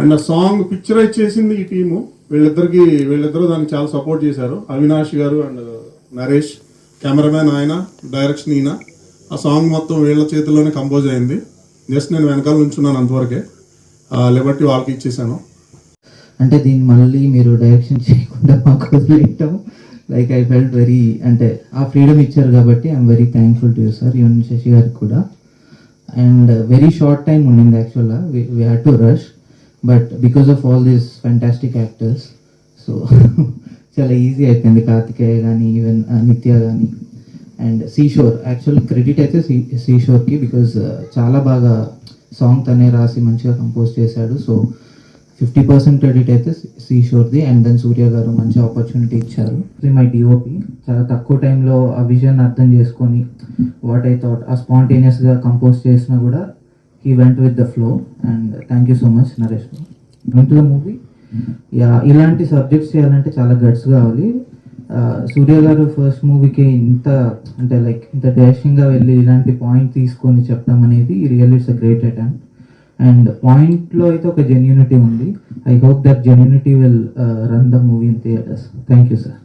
And ఆ song picturise చేసింది ఈ టీము. వీళ్ళిద్దరూ దాన్ని చాలా సపోర్ట్ చేశారు. అవినాష్ గారు అండ్ నరేష్, కెమెరామ్యాన్ ఆయన, డైరెక్షన్ ఈయన. ఆ సాంగ్ మొత్తం వీళ్ళ చేతిలోనే కంపోజ్ అయింది. జస్ట్ నేను వెనకాల నుంచున్నాను అంతవరకే. లిబర్టీ వాళ్ళకి ఇచ్చేసాను. అంటే దీన్ని మళ్ళీ మీరు డైరెక్షన్ చేయకుండా మాకు వదిలేయటం లైక్ ఐ ఫెల్ట్ వెరీ, అంటే ఆ ఫ్రీడమ్ ఇచ్చారు కాబట్టి I'm very thankful to you sir, even Shashi గారికి కూడా. అండ్ వెరీ షార్ట్ టైం ఉండింది యాక్చువల్గా, we had to rush, but because of all these fantastic actors so చాలా ఈజీ అయిపోయింది. కార్తికేయ కానీ, ఈవెన్ నిత్య కానీ, అండ్ సీషోర్. యాక్చువల్ క్రెడిట్ అయితే సీషోర్కి, బికాజ్ చాలా బాగా సాంగ్ తనే రాసి మంచిగా కంపోజ్ చేశాడు. సో 50% క్రెడిట్ అయితే సీషోర్ది. అండ్ దెన్ సూర్య గారు మంచి ఆపర్చునిటీ ఇచ్చారు. మై డిఓపి చాలా తక్కువ టైంలో ఆ విజన్ అర్థం చేసుకొని వాట్ ఐ థాట్ ఆ స్పాంటేనియస్గా కంపోజ్ చేసినా కూడా he went with the flow. And thank you so much Naresh. ఇంట్లో మూవీ ఇలాంటి సబ్జెక్ట్స్ చేయాలంటే చాలా గట్స్ కావాలి. సూర్య గారు ఫస్ట్ మూవీకి ఇంత అంటే లైక్ ఇంత డాషింగ్గా వెళ్ళి ఇలాంటి పాయింట్ తీసుకొని చెప్పడం అనేది really it's a great attempt. And పాయింట్లో అయితే ఒక జెన్యూనిటీ ఉంది. I hope that genuinity will run the movie in theatres. Thank you sir.